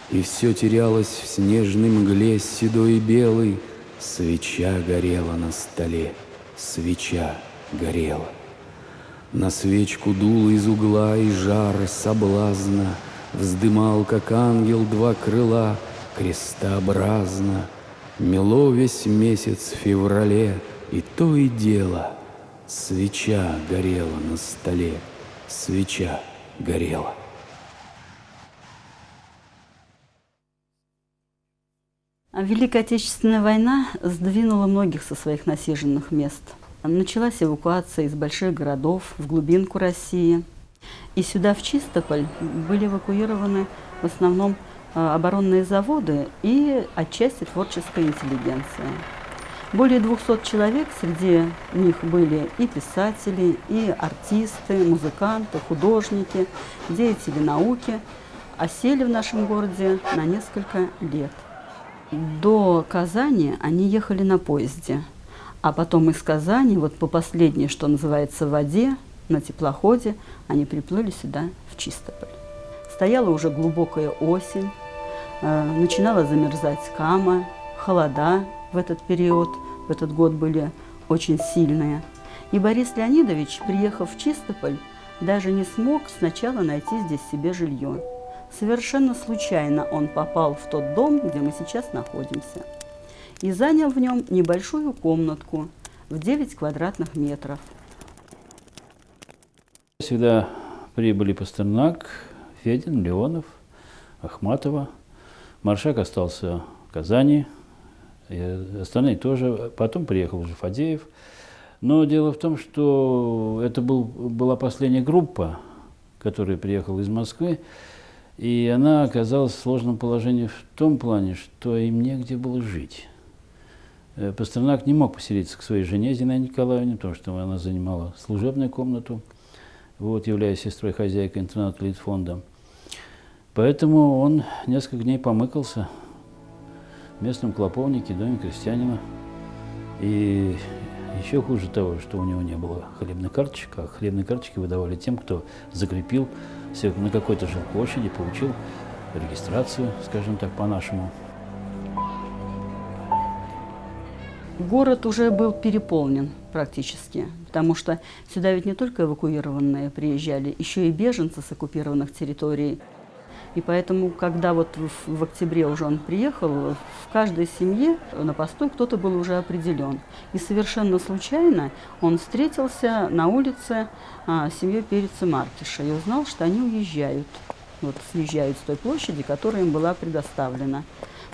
И все терялось в снежной мгле седой и белой. Свеча горела на столе, свеча горела. На свечку дул из угла, и жар соблазна вздымал, как ангел, два крыла крестообразно. Мело весь месяц в феврале, и то и дело свеча горела на столе, свеча горела. Великая Отечественная война сдвинула многих со своих насиженных мест. Началась эвакуация из больших городов в глубинку России. И сюда, в Чистополь, были эвакуированы в основном оборонные заводы и отчасти творческая интеллигенция. Более 200 человек, среди них были и писатели, и артисты, музыканты, художники, деятели науки, осели в нашем городе на несколько лет. До Казани они ехали на поезде, а потом из Казани, вот по последней, что называется, воде, на теплоходе, они приплыли сюда, в Чистополь. Стояла уже глубокая осень, начинала замерзать Кама, холода в этот период, в этот год были очень сильные. И Борис Леонидович, приехав в Чистополь, даже не смог сначала найти здесь себе жилье. Совершенно случайно он попал в тот дом, где мы сейчас находимся, и занял в нем небольшую комнатку в 9 квадратных метров. Сюда прибыли Пастернак, Федин, Леонов, Ахматова. Маршак остался в Казани, и остальные тоже. Потом приехал уже Фадеев. Но дело в том, что это была последняя группа, которая приехала из Москвы. И она оказалась в сложном положении в том плане, что им негде было жить. Пастернак не мог поселиться к своей жене Зинаиде Николаевне, потому что она занимала служебную комнату, вот, являясь сестрой хозяйкой интерната Литфонда. Поэтому он несколько дней помыкался в местном клоповнике, доме крестьянина. И еще хуже того, что у него не было хлебных карточек, а хлебные карточки выдавали тем, кто закрепил на какой-то жилплощади, получил регистрацию, скажем так, по-нашему. Город уже был переполнен практически, потому что сюда ведь не только эвакуированные приезжали, еще и беженцы с оккупированных территорий. И поэтому, когда вот в октябре уже он приехал, в каждой семье на постой кто-то был уже определен. И совершенно случайно он встретился на улице с семьей Переца Маркиша и узнал, что они уезжают. Вот съезжают с той площади, которая им была предоставлена.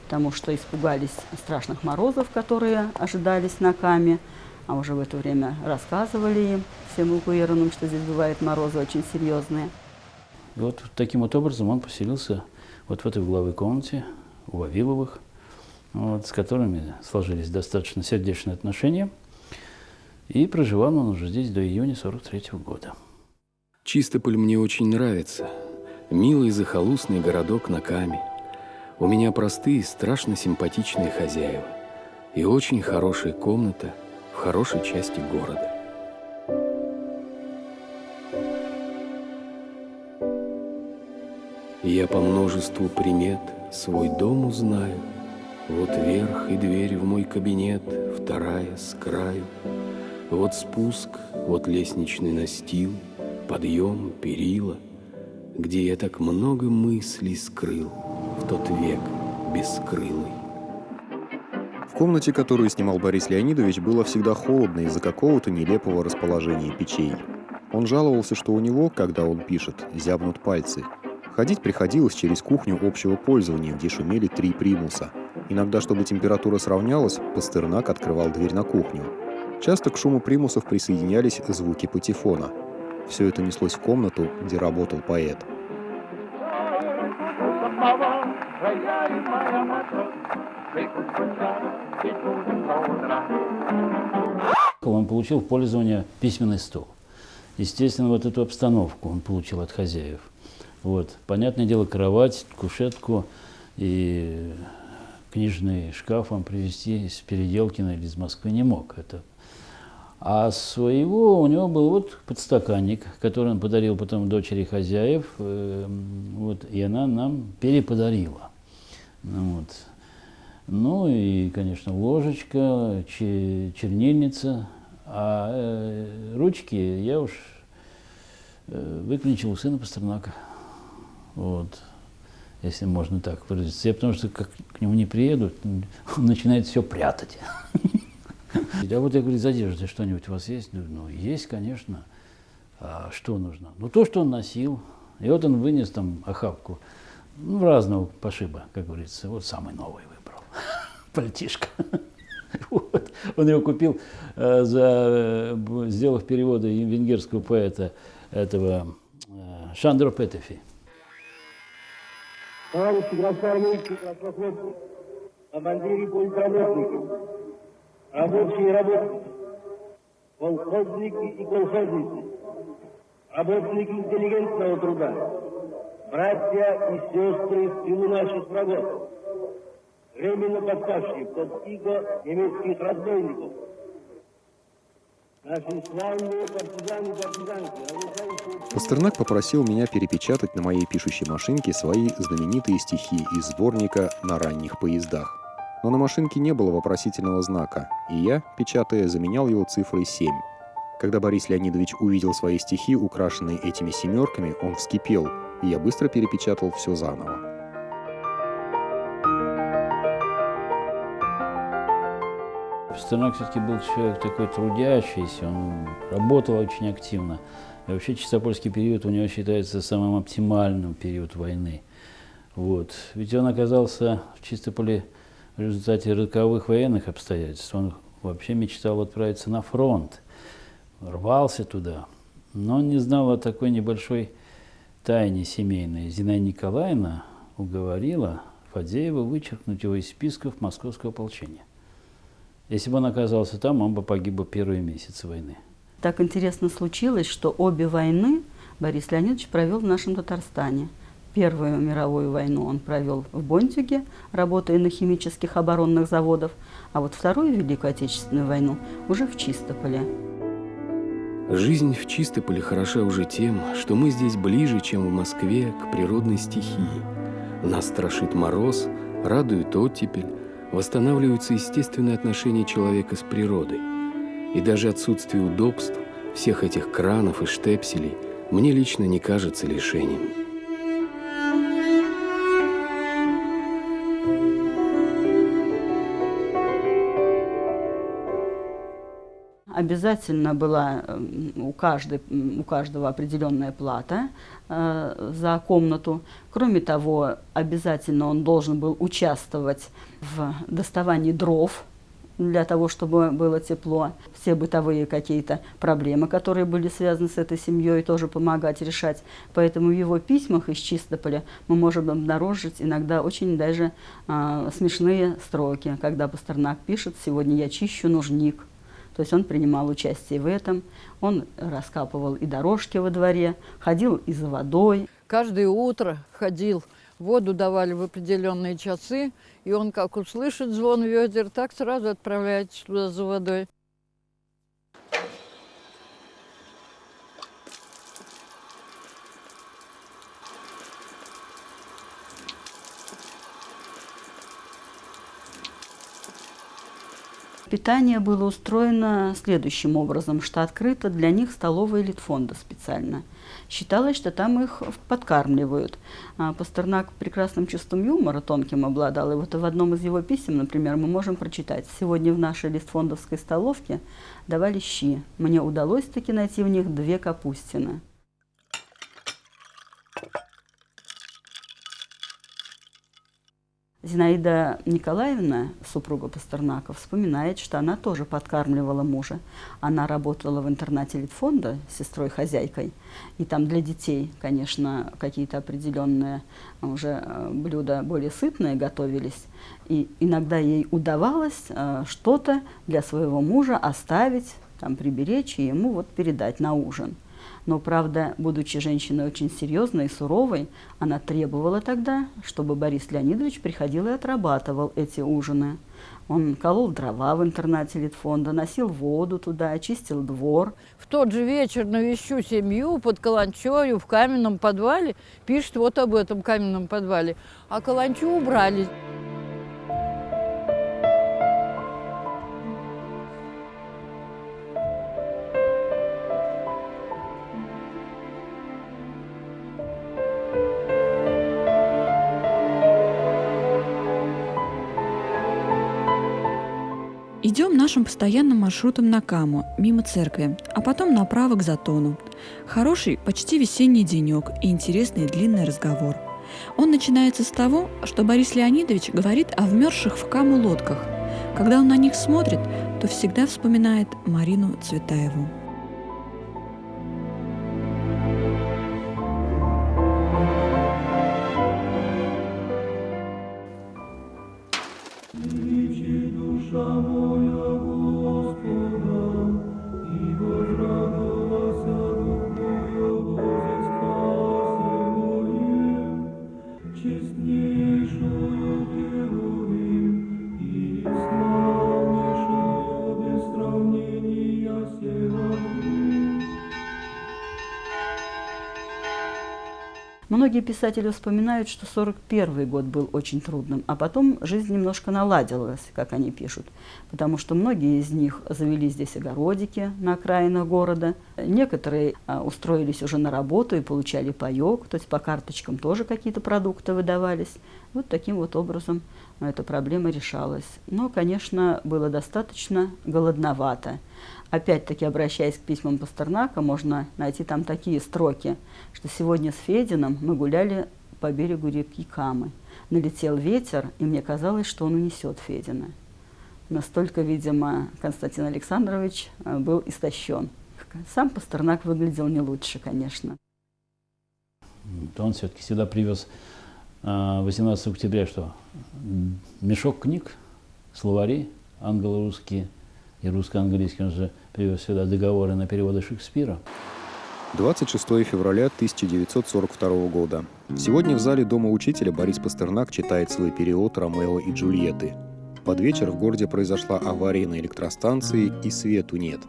Потому что испугались страшных морозов, которые ожидались на Каме. А уже в это время рассказывали им, всем эвакуированным, что здесь бывают морозы очень серьезные. И вот таким вот образом он поселился вот в этой угловой комнате у Вавиловых, вот, с которыми сложились достаточно сердечные отношения. И проживал он уже здесь до июня 1943 года. Чистополь мне очень нравится. Милый захолустный городок на Каме. У меня простые, страшно симпатичные хозяева. И очень хорошая комната в хорошей части города. Я по множеству примет свой дом узнаю. Вот верх и дверь в мой кабинет, вторая с краю. Вот спуск, вот лестничный настил, подъем, перила, где я так много мыслей скрыл в тот век бескрылый. В комнате, которую снимал Борис Леонидович, было всегда холодно из-за какого-то нелепого расположения печей. Он жаловался, что у него, когда он пишет, зябнут пальцы. Ходить приходилось через кухню общего пользования, где шумели 3 примуса. Иногда, чтобы температура сравнялась, Пастернак открывал дверь на кухню. Часто к шуму примусов присоединялись звуки патефона. Все это неслось в комнату, где работал поэт. Он получил в пользование письменный стол. Естественно, вот эту обстановку он получил от хозяев. Вот. Понятное дело, кровать, кушетку и книжный шкаф он привезти из Переделкина или из Москвы не мог. А своего у него был вот подстаканник, который он подарил потом дочери хозяев, вот, и она нам переподарила. Вот. Ну и, конечно, ложечка, чернильница. А ручки я уж выклинчил у сына Пастернака. Вот. Если можно так выразиться. Я потому что как к нему не приеду, он начинает все прятать. А вот я говорю, из одежды что-нибудь у вас есть? Ну, есть, конечно. А что нужно? Ну, то, что он носил. И вот он вынес там охапку, ну, разного пошиба, как говорится. Вот самый новый выбрал. Пальтишко. Вот. Он его купил, сделав переводы венгерского поэта этого Шандро Петефи. Товарищи красноармейцы, краснофлотцы, командиры политработники, рабочие и работники, колхозники и колхозницы, работники интеллигентного труда, братья и сестры в тылу наших врагов, временно подпавшие под иго немецких разбойников, наши славные партизаны, партизанки. Пастернак попросил меня перепечатать на моей пишущей машинке свои знаменитые стихи из сборника «На ранних поездах». Но на машинке не было вопросительного знака, и я, печатая, заменял его цифрой 7. Когда Борис Леонидович увидел свои стихи, украшенные этими семерками, он вскипел, и я быстро перепечатал все заново. Пастернак все-таки был человек такой трудящийся, он работал очень активно. И вообще чистопольский период у него считается самым оптимальным период войны. Вот. Ведь он оказался в Чистополе в результате роковых военных обстоятельств. Он вообще мечтал отправиться на фронт, рвался туда. Но он не знал о такой небольшой тайне семейной. Зинаида Николаевна уговорила Фадеева вычеркнуть его из списков московского ополчения. Если бы он оказался там, он бы погиб в первые месяцы войны. Так интересно случилось, что обе войны Борис Леонидович провел в нашем Татарстане. Первую мировую войну он провел в Бондюге, работая на химических оборонных заводах, а вот Вторую Великую Отечественную войну уже в Чистополе. Жизнь в Чистополе хороша уже тем, что мы здесь ближе, чем в Москве, к природной стихии. Нас страшит мороз, радует оттепель, восстанавливаются естественные отношения человека с природой. И даже отсутствие удобств, всех этих кранов и штепселей, мне лично не кажется лишением. Обязательно была у каждого определенная плата за комнату. Кроме того, обязательно он должен был участвовать в доставании дров для того, чтобы было тепло. Все бытовые какие-то проблемы, которые были связаны с этой семьей, тоже помогать решать. Поэтому в его письмах из Чистополя мы можем обнаружить иногда очень даже смешные строки, когда Пастернак пишет: «Сегодня я чищу нужник». То есть он принимал участие в этом, он раскапывал и дорожки во дворе, ходил и за водой. Каждое утро ходил, воду давали в определенные часы, и он, как услышит звон ведер, так сразу отправляется туда за водой. Питание было устроено следующим образом, что открыто для них столовая Литфонда специально. Считалось, что там их подкармливают. Пастернак прекрасным чувством юмора, тонким обладал. И вот в одном из его писем, например, мы можем прочитать: «Сегодня в нашей литфондовской столовке давали щи. Мне удалось таки найти в них 2 капустины». Зинаида Николаевна, супруга Пастернака, вспоминает, что она тоже подкармливала мужа. Она работала в интернате Литфонда с сестрой-хозяйкой, и там для детей, конечно, какие-то определенные уже блюда более сытные готовились. И иногда ей удавалось что-то для своего мужа оставить, там, приберечь и ему вот передать на ужин. Но, правда, будучи женщиной очень серьезной и суровой, она требовала тогда, чтобы Борис Леонидович приходил и отрабатывал эти ужины. Он колол дрова в интернате Литфонда, носил воду туда, очистил двор. В тот же вечер навещу семью под каланчою в каменном подвале. Пишет вот об этом каменном подвале. А каланчу убрали. Идем нашим постоянным маршрутом на Каму, мимо церкви, а потом направо к Затону. Хороший, почти весенний денек и интересный длинный разговор. Он начинается с того, что Борис Леонидович говорит о вмерзших в Каму лодках. Когда он на них смотрит, то всегда вспоминает Марину Цветаеву. Многие писатели вспоминают, что 1941 год был очень трудным, а потом жизнь немножко наладилась, как они пишут, потому что многие из них завели здесь огородики на окраинах города, некоторые устроились уже на работу и получали паёк, то есть по карточкам тоже какие-то продукты выдавались. Вот таким вот образом эта проблема решалась. Но, конечно, было достаточно голодновато. Опять-таки, обращаясь к письмам Пастернака, можно найти там такие строки, что сегодня с Фединым мы гуляли по берегу реки Камы. Налетел ветер, и мне казалось, что он унесет Федина. Настолько, видимо, Константин Александрович был истощен. Сам Пастернак выглядел не лучше, конечно. Он все-таки сюда привез 18 октября что? Мешок книг, словари англо-русские и русско-английские. Он же привез сюда договоры на переводы Шекспира. 26 февраля 1942 года. Сегодня в зале Дома учителя Борис Пастернак читает свой перевод «Ромео и Джульетты». Под вечер в городе произошла авария на электростанции, и свету нет.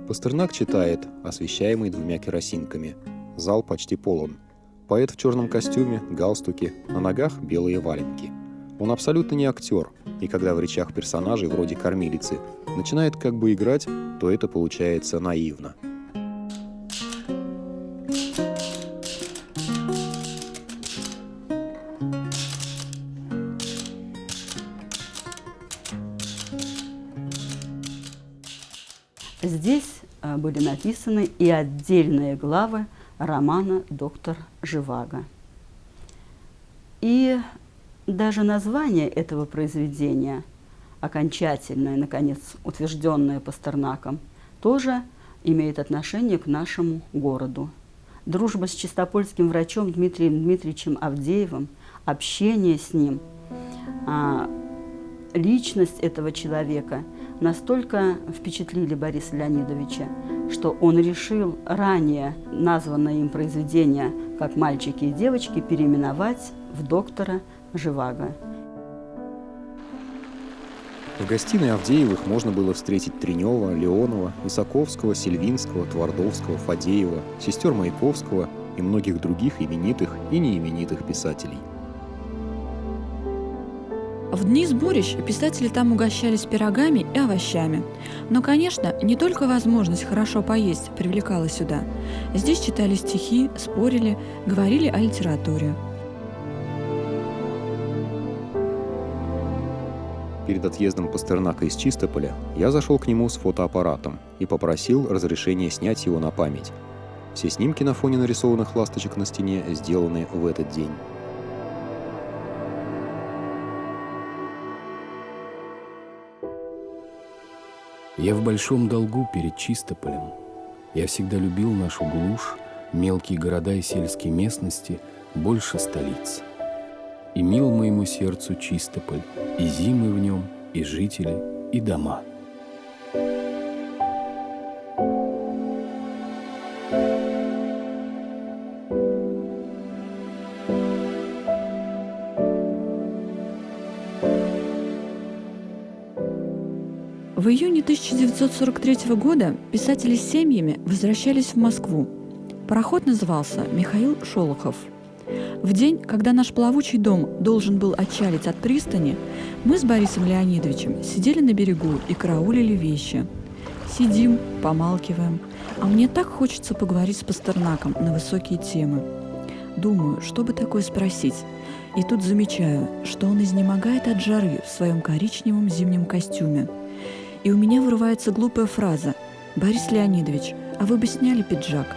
Пастернак читает, освещаемый 2 керосинками. Зал почти полон. Поэт в черном костюме, галстуке, на ногах белые валенки. Он абсолютно не актер, и когда в речах персонажей вроде кормилицы начинает как бы играть, то это получается наивно. Здесь были написаны и отдельные главы романа «Доктор Живаго». И даже название этого произведения, окончательное, наконец, утвержденное Пастернаком, тоже имеет отношение к нашему городу. Дружба с чистопольским врачом Дмитрием Дмитриевичем Авдеевым, общение с ним, личность этого человека настолько впечатлили Бориса Леонидовича, что он решил ранее названное им произведение «Как мальчики и девочки» переименовать в «Доктора Живаго». В гостиной Авдеевых можно было встретить Тренева, Леонова, Исаковского, Сильвинского, Твардовского, Фадеева, сестер Маяковского и многих других именитых и неименитых писателей. В дни сборищ писатели там угощались пирогами и овощами. Но, конечно, не только возможность хорошо поесть привлекала сюда. Здесь читали стихи, спорили, говорили о литературе. Перед отъездом Пастернака из Чистополя я зашел к нему с фотоаппаратом и попросил разрешения снять его на память. Все снимки на фоне нарисованных ласточек на стене сделаны в этот день. Я в большом долгу перед Чистополем. Я всегда любил нашу глушь, мелкие города и сельские местности больше столиц. И мил моему сердцу Чистополь, и зимы в нем, и жители, и дома. В июне 1943 года писатели с семьями возвращались в Москву. Пароход назывался «Михаил Шолохов». В день, когда наш плавучий дом должен был отчалить от пристани, мы с Борисом Леонидовичем сидели на берегу и караулили вещи. Сидим, помалкиваем, а мне так хочется поговорить с Пастернаком на высокие темы. Думаю, что бы такое спросить, и тут замечаю, что он изнемогает от жары в своем коричневом зимнем костюме. и у меня вырывается глупая фраза: «Борис Леонидович, а вы бы сняли пиджак?»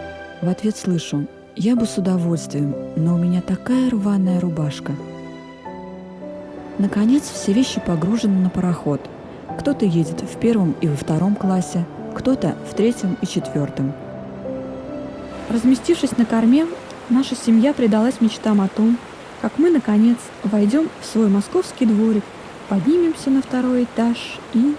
В ответ слышу: «Я бы с удовольствием, но у меня такая рваная рубашка». Наконец, все вещи погружены на пароход. Кто-то едет в 1 и во 2 классе, кто-то в 3 и 4. Разместившись на корме, наша семья предалась мечтам о том, как мы, наконец, войдем в свой московский дворик, поднимемся на 2-й этаж и